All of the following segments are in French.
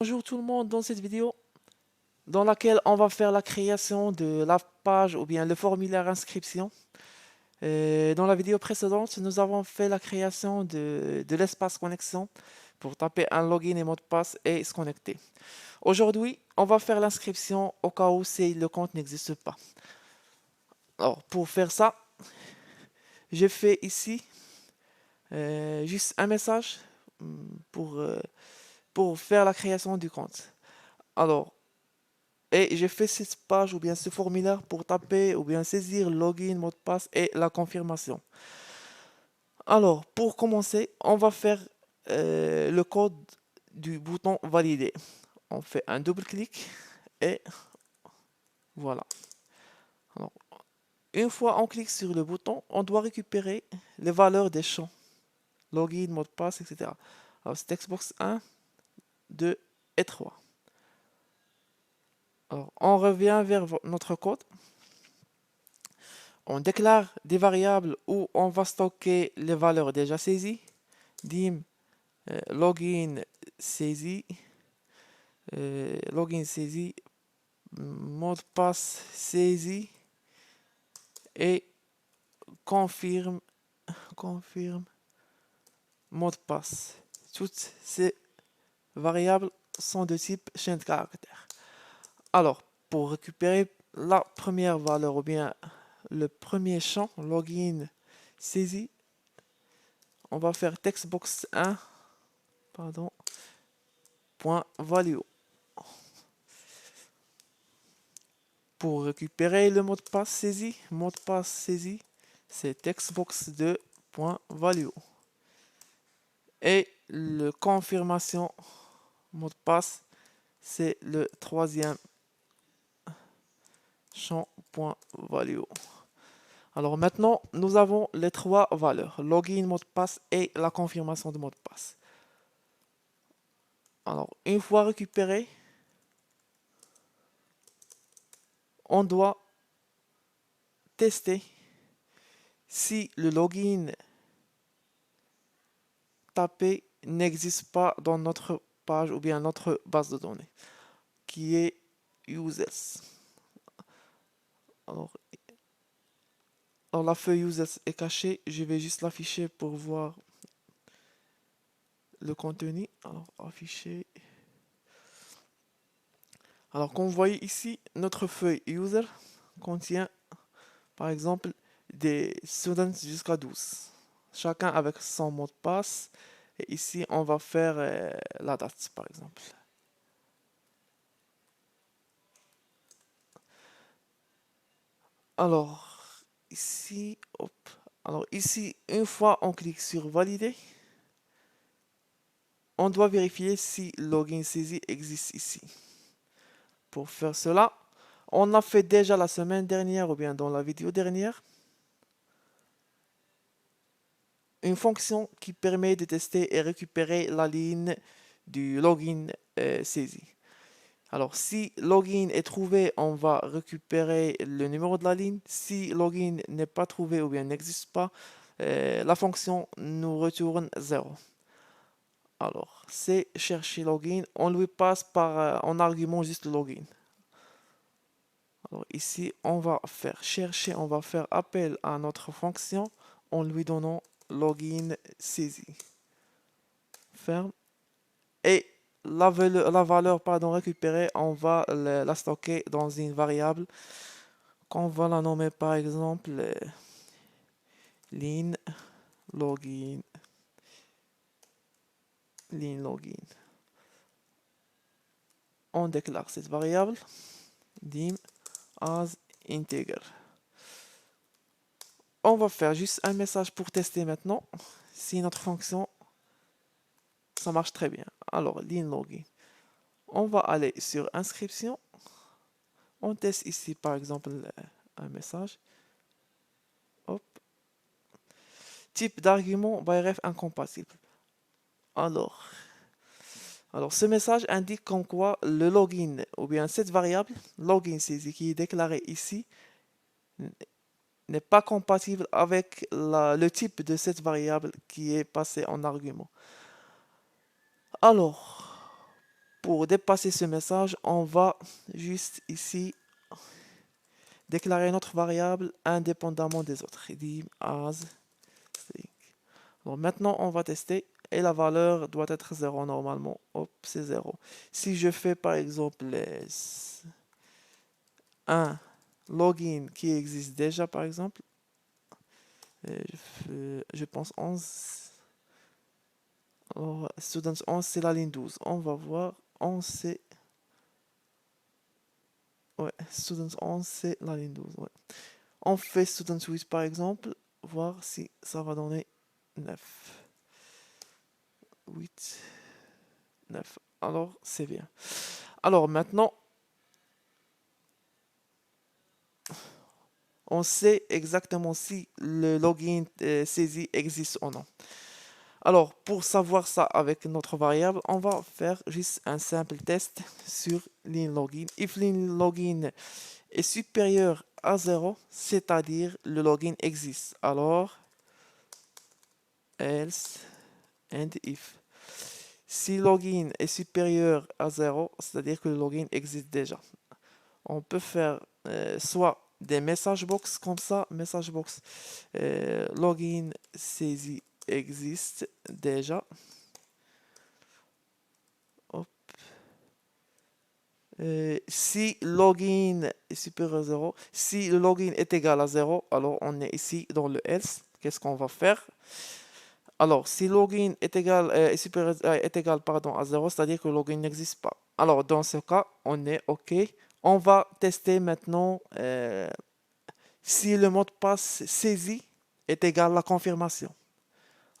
Bonjour tout le monde, dans cette vidéo dans laquelle on va faire la création de la page ou bien le formulaire inscription. Dans la vidéo précédente, nous avons fait la création de l'espace connexion pour taper un login et mot de passe et se connecter. Aujourd'hui, on va faire l'inscription au cas où si le compte n'existe pas. Alors, pour faire ça, j'ai fait ici juste un message pour, euh, pour faire la création du compte. Alors, et j'ai fait cette page ou bien ce formulaire pour taper ou bien saisir login, mot de passe et la confirmation. Alors, pour commencer, on va faire le code du bouton valider. On fait un double clic et voilà. Alors, une fois on clique sur le bouton, on doit récupérer les valeurs des champs. Login, mot de passe, etc. Alors, c'est textbox 1, 2 et 3. Alors, on revient vers notre code. On déclare des variables où on va stocker les valeurs déjà saisies. Dim login saisi, mot de passe saisi et confirme mot de passe. Toutes ces variables sont de type chaîne de caractères. Alors, pour récupérer la première valeur ou bien le premier champ, login saisi, on va faire textbox 1, pardon, point value. Pour récupérer le mot de passe saisi, c'est textbox2.value. Et le confirmation mot de passe, c'est le troisième champ .value. Alors maintenant, nous avons les trois valeurs, login, mot de passe et la confirmation de mot de passe. Alors, une fois récupéré, on doit tester si le login tapé n'existe pas dans notre page ou bien notre base de données, qui est users. Alors, la feuille users est cachée, je vais juste l'afficher pour voir le contenu. Alors, afficher. Alors, comme vous voyez ici, notre feuille user contient, par exemple, des students jusqu'à 12, chacun avec son mot de passe. Et ici, on va faire la date, par exemple. Alors, ici, hop. Alors, ici, une fois on clique sur valider, on doit vérifier si login saisi existe ici. Pour faire cela, on a fait déjà la semaine dernière ou bien dans la vidéo dernière une fonction qui permet de tester et récupérer la ligne du login saisi. Alors, si login est trouvé, on va récupérer le numéro de la ligne. Si login n'est pas trouvé ou bien n'existe pas, la fonction nous retourne 0. Alors, c'est chercher login. On lui passe par en argument juste le login. Alors ici, on va faire chercher, on va faire appel à notre fonction en lui donnant login saisi. Ferme. Et la valeur récupérée, on va la stocker dans une variable qu'on va la nommer par exemple line login. On déclare cette variable dim as integer. On va faire juste un message pour tester maintenant si notre fonction ça marche très bien. Alors, line login. On va aller sur inscription. On teste ici par exemple un message. Hop. Type d'argument ByRef incompatible. Alors, ce message indique comme quoi le login ou bien cette variable login saisi qui est déclaré ici n'est pas compatible avec le type de cette variable qui est passée en argument. Alors, Pour dépasser ce message, on va juste ici déclarer notre variable indépendamment des autres. Redeem as string. Alors maintenant, on va tester et la valeur doit être 0 normalement. Hop, c'est 0. Si je fais par exemple un login qui existe déjà par exemple, je pense 11. Alors, students 11, c'est la ligne 12. On va voir. 11, c'est... Ouais, students 11, c'est la ligne 12. Ouais. On fait students 8 par exemple. Voir si ça va donner 9. 8, 9. Alors, c'est bien. Alors, maintenant, on sait exactement si le login saisi existe ou non. Alors, pour savoir ça avec notre variable, on va faire juste un simple test sur ligne login. If ligne login est supérieur à 0, c'est-à-dire le login existe. Alors, else and if. Si login est supérieur à 0, c'est-à-dire que le login existe déjà. On peut faire soit des message box comme ça, message box login saisi existe déjà. Hop. Si login est supérieur à 0, si le login est égal à 0, alors on est ici dans le else. Qu'est-ce qu'on va faire? Alors, si login est égal, pardon, à 0, c'est-à-dire que le login n'existe pas. Alors, dans ce cas, on est OK. On va tester maintenant si le mot de passe saisi est égal à la confirmation.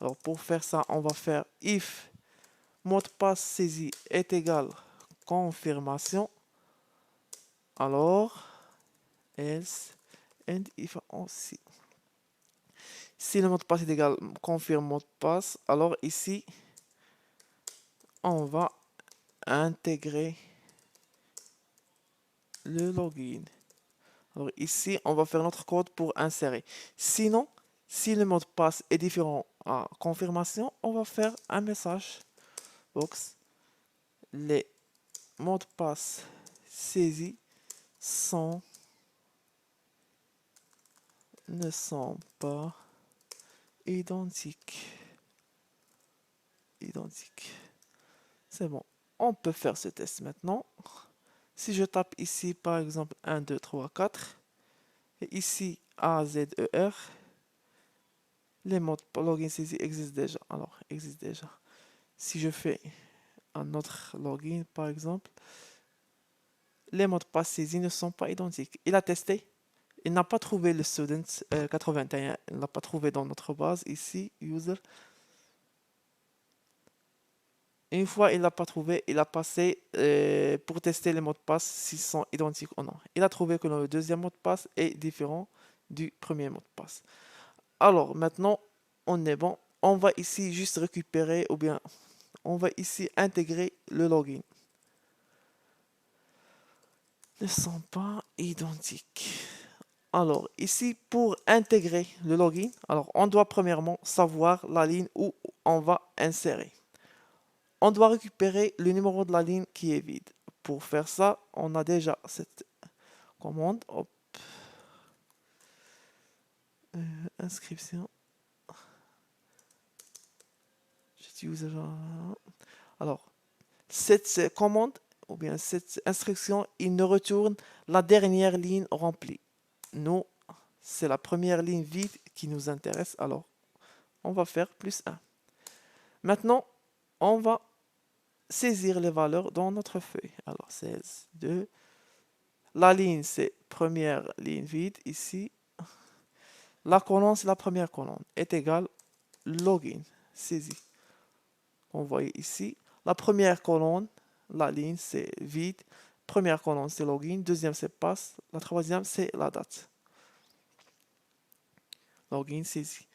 Alors, pour faire ça, on va faire if mot de passe saisi est égal confirmation. Alors, else and if aussi. Si le mot de passe est égal confirme mot de passe, alors ici, on va intégrer le login. Alors ici, on va faire notre code pour insérer. Sinon, si le mot de passe est différent à confirmation, on va faire un message box. Les mots de passe saisis ne sont pas identiques. C'est bon. On peut faire ce test maintenant. Si je tape ici, par exemple, 1, 2, 3, 4, et ici, A, Z, E, R, les mots de login saisis existent déjà. Alors, existent déjà. Si je fais un autre login, par exemple, les mots de passe saisis ne sont pas identiques. Il a testé. Il n'a pas trouvé le student 81. Il n'a pas trouvé dans notre base. Ici, user. Une fois il l'a pas trouvé, il a passé pour tester les mots de passe s'ils sont identiques ou non. Il a trouvé que le deuxième mot de passe est différent du premier mot de passe. Alors maintenant, on est bon. On va ici juste récupérer ou bien on va ici intégrer le login. Ne sont pas identiques. Alors ici, pour intégrer le login, alors on doit premièrement savoir la ligne où on va insérer. On doit récupérer le numéro de la ligne qui est vide. Pour faire ça, on a déjà cette commande. Hop. Inscription. J'utilise alors, cette commande ou bien cette instruction, il nous retourne la dernière ligne remplie. Nous, c'est la première ligne vide qui nous intéresse. Alors, on va faire plus 1. Maintenant, on va saisir les valeurs dans notre feuille. Alors, 16, 2. La ligne, c'est première ligne vide ici. La colonne, c'est la première colonne, est égale login, saisi. On voit ici, la première colonne, la ligne, c'est vide. Première colonne, c'est login. Deuxième, c'est passe. La troisième, c'est la date. Login, saisi.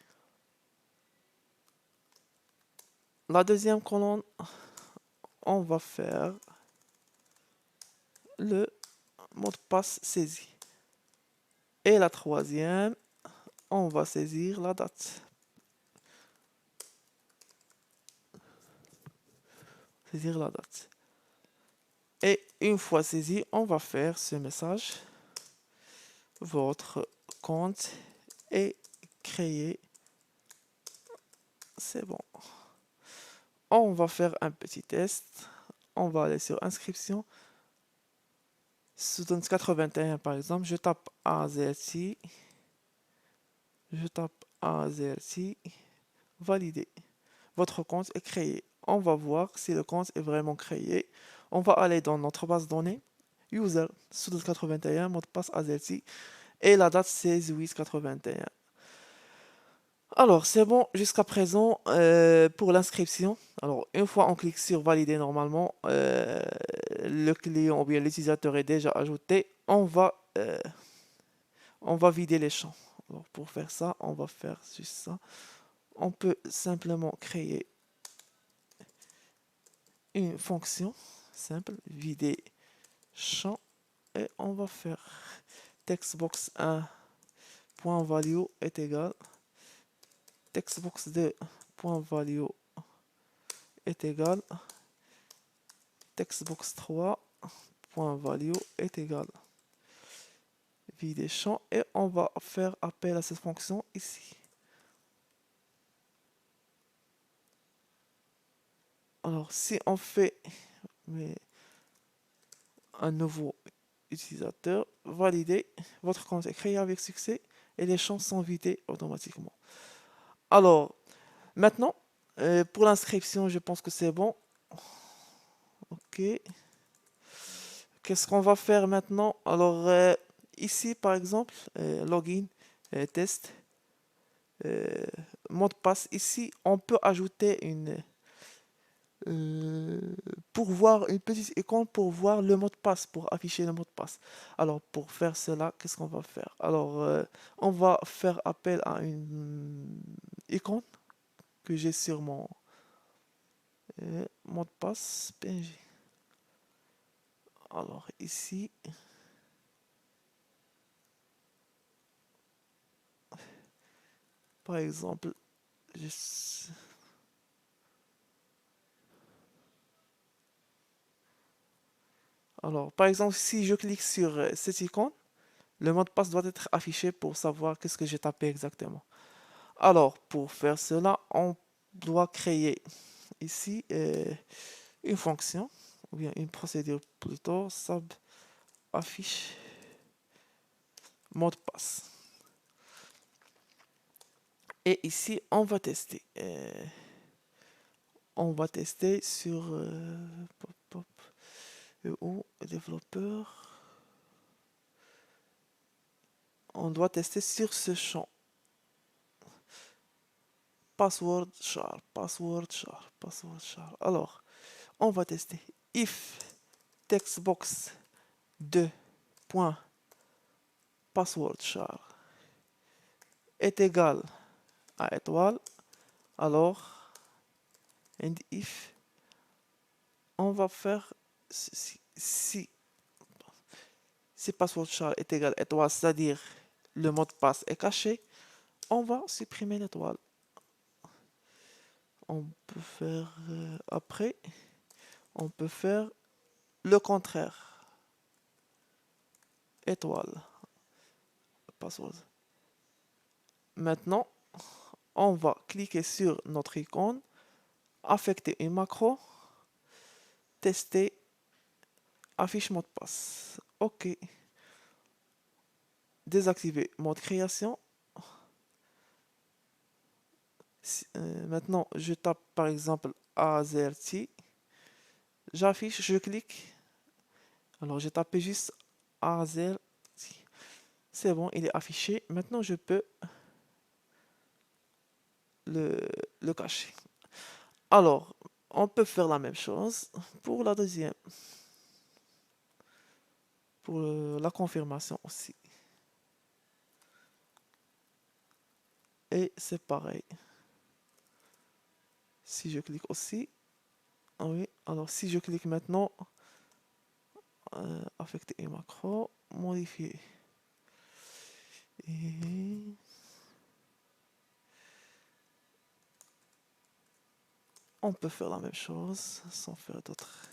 La deuxième colonne, on va faire le mot de passe saisi. Et la troisième, on va saisir la date. Saisir la date. Et une fois saisi, on va faire ce message. Votre compte est créé. C'est bon. On va faire un petit test. On va aller sur inscription. Students 81 par exemple. Je tape AZC. Je tape AZC. Valider. Votre compte est créé. On va voir si le compte est vraiment créé. On va aller dans notre base de données. User, student 81, mot de passe AZC. Et la date 16/8/81. Alors, c'est bon jusqu'à présent pour l'inscription. Alors, une fois on clique sur valider normalement, le client ou bien l'utilisateur est déjà ajouté. On va vider les champs. Alors, pour faire ça, on va faire juste ça. On peut simplement créer une fonction simple, vider champ, et on va faire textbox 1 point value est égal textbox 2 point value est égal textbox 3 point value est égal vider champ, et on va faire appel à cette fonction ici. Alors si on fait un nouveau utilisateur, valider, votre compte est créé avec succès et les champs sont vidés automatiquement. Alors maintenant pour l'inscription, je pense que c'est bon. Ok, qu'est-ce qu'on va faire maintenant? Alors ici par exemple login test mot de passe. Ici on peut ajouter une pour voir une petite icône pour voir le mot de passe, pour afficher le mot de passe. Alors pour faire cela, qu'est-ce qu'on va faire? Alors on va faire appel à une icône que j'ai sur mon mot de passe PNG. Alors ici, par exemple, alors par exemple, si je clique sur cette icône, le mot de passe doit être affiché pour savoir qu'est-ce que j'ai tapé exactement. Alors pour faire cela, on doit créer ici une fonction, ou bien une procédure plutôt, sub affiche mot de passe. Et ici, on va tester. On va tester sur développeur. On doit tester sur ce champ. Password char, password char, password char. Alors, on va tester if textbox 2 point password char est égal à étoile, alors and if on va faire si password char est égal à étoile, c'est-à-dire le mot de passe est caché, on va supprimer l'étoile. On peut faire après, on peut faire le contraire. Étoile. Password. Maintenant, on va cliquer sur notre icône, affecter une macro, tester, affiche mot de passe. OK. Désactiver mode création. Maintenant, je tape par exemple AZRT. J'affiche, je clique. Alors, j'ai tapé juste AZRT. C'est bon, il est affiché. Maintenant, je peux le cacher. Alors, on peut faire la même chose pour la deuxième. Pour la confirmation aussi. Et c'est pareil. Si je clique aussi. Ah oui, alors si je clique maintenant, affecter une macro, modifier. Et on peut faire la même chose sans faire d'autres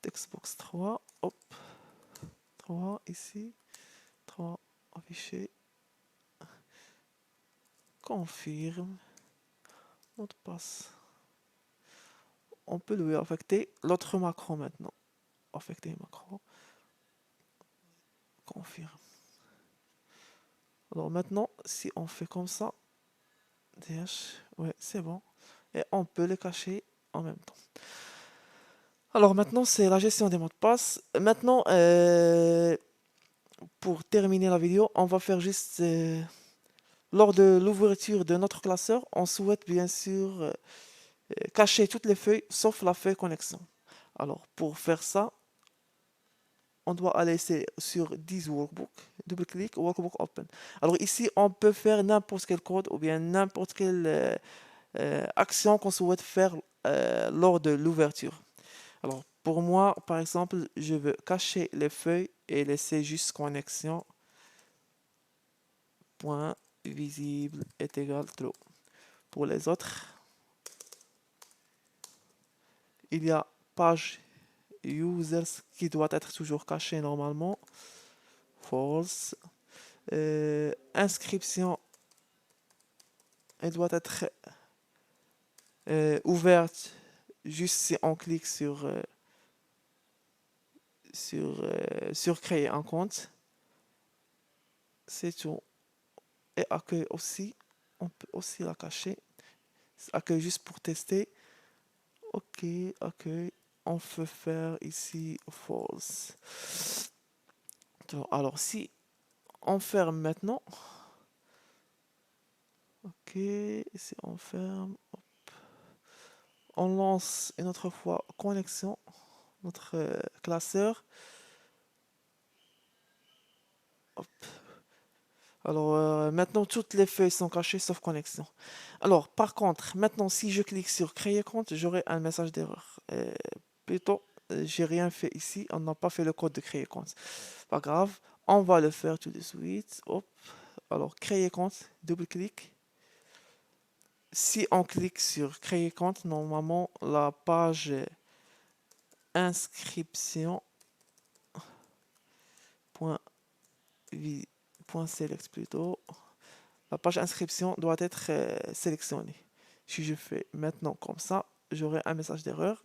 Textbox 3, hop, 3 ici, 3 affiché, confirme, mot de passe. On peut lui affecter l'autre macro maintenant. Affecter macro, confirme. Alors maintenant, si on fait comme ça, DH, ouais, c'est bon. Et on peut les cacher en même temps. Alors maintenant, c'est la gestion des mots de passe. Maintenant, pour terminer la vidéo, on va faire juste... lors de l'ouverture de notre classeur, on souhaite bien sûr cacher toutes les feuilles sauf la feuille connexion. Alors pour faire ça, on doit aller sur This Workbook, double-clic, Workbook Open. Alors ici, on peut faire n'importe quel code ou bien n'importe quelle action qu'on souhaite faire lors de l'ouverture. Alors pour moi, par exemple, je veux cacher les feuilles et laisser juste connexion. Point visible est égal true. Pour les autres, il y a page users qui doit être toujours caché normalement. False. Inscription, elle doit être ouverte juste si on clique sur créer un compte. C'est tout. Et accueil aussi, on peut aussi la cacher. Accueil juste pour tester. Ok, accueil. On peut faire ici false. Alors si on ferme maintenant. Ok, ici on ferme. Hop. On lance une autre fois connexion, notre classeur. Hop. Alors maintenant toutes les feuilles sont cachées sauf connexion. Alors par contre, maintenant si je clique sur créer compte, j'aurai un message d'erreur. Plutôt, j'ai rien fait ici, on n'a pas fait le code de créer compte. Pas grave, on va le faire tout de suite. Hop. Alors créer compte, double-clic. Si on clique sur créer compte, normalement la page inscription .select plutôt, la page inscription doit être sélectionnée. Si je fais maintenant comme ça, j'aurai un message d'erreur.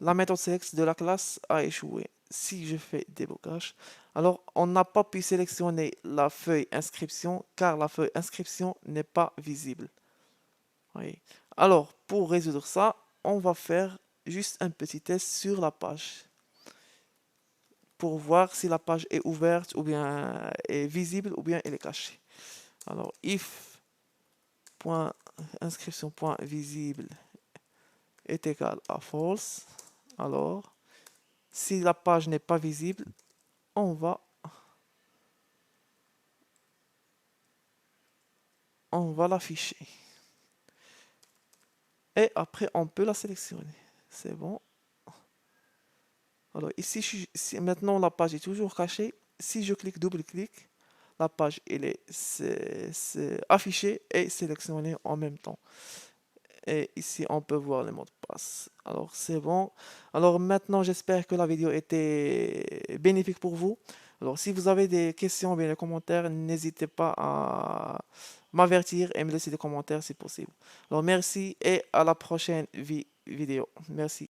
La méthode select de la classe a échoué. Si je fais débogage, alors on n'a pas pu sélectionner la feuille inscription car la feuille inscription n'est pas visible. Oui. Alors pour résoudre ça, on va faire juste un petit test sur la page pour voir si la page est ouverte ou bien est visible ou bien elle est cachée. Alors if .inscription.visible est égal à false, alors si la page n'est pas visible, on va l'afficher. Et après, on peut la sélectionner. C'est bon. Alors ici, maintenant la page est toujours cachée. Si je clique double-clic, la page elle est affichée et sélectionnée en même temps. Et ici, on peut voir les mots de passe. Alors, c'est bon. Alors, maintenant, j'espère que la vidéo était bénéfique pour vous. Alors, si vous avez des questions ou bien des commentaires, n'hésitez pas à m'avertir et me laisser des commentaires si possible. Alors, merci et à la prochaine vidéo. Merci.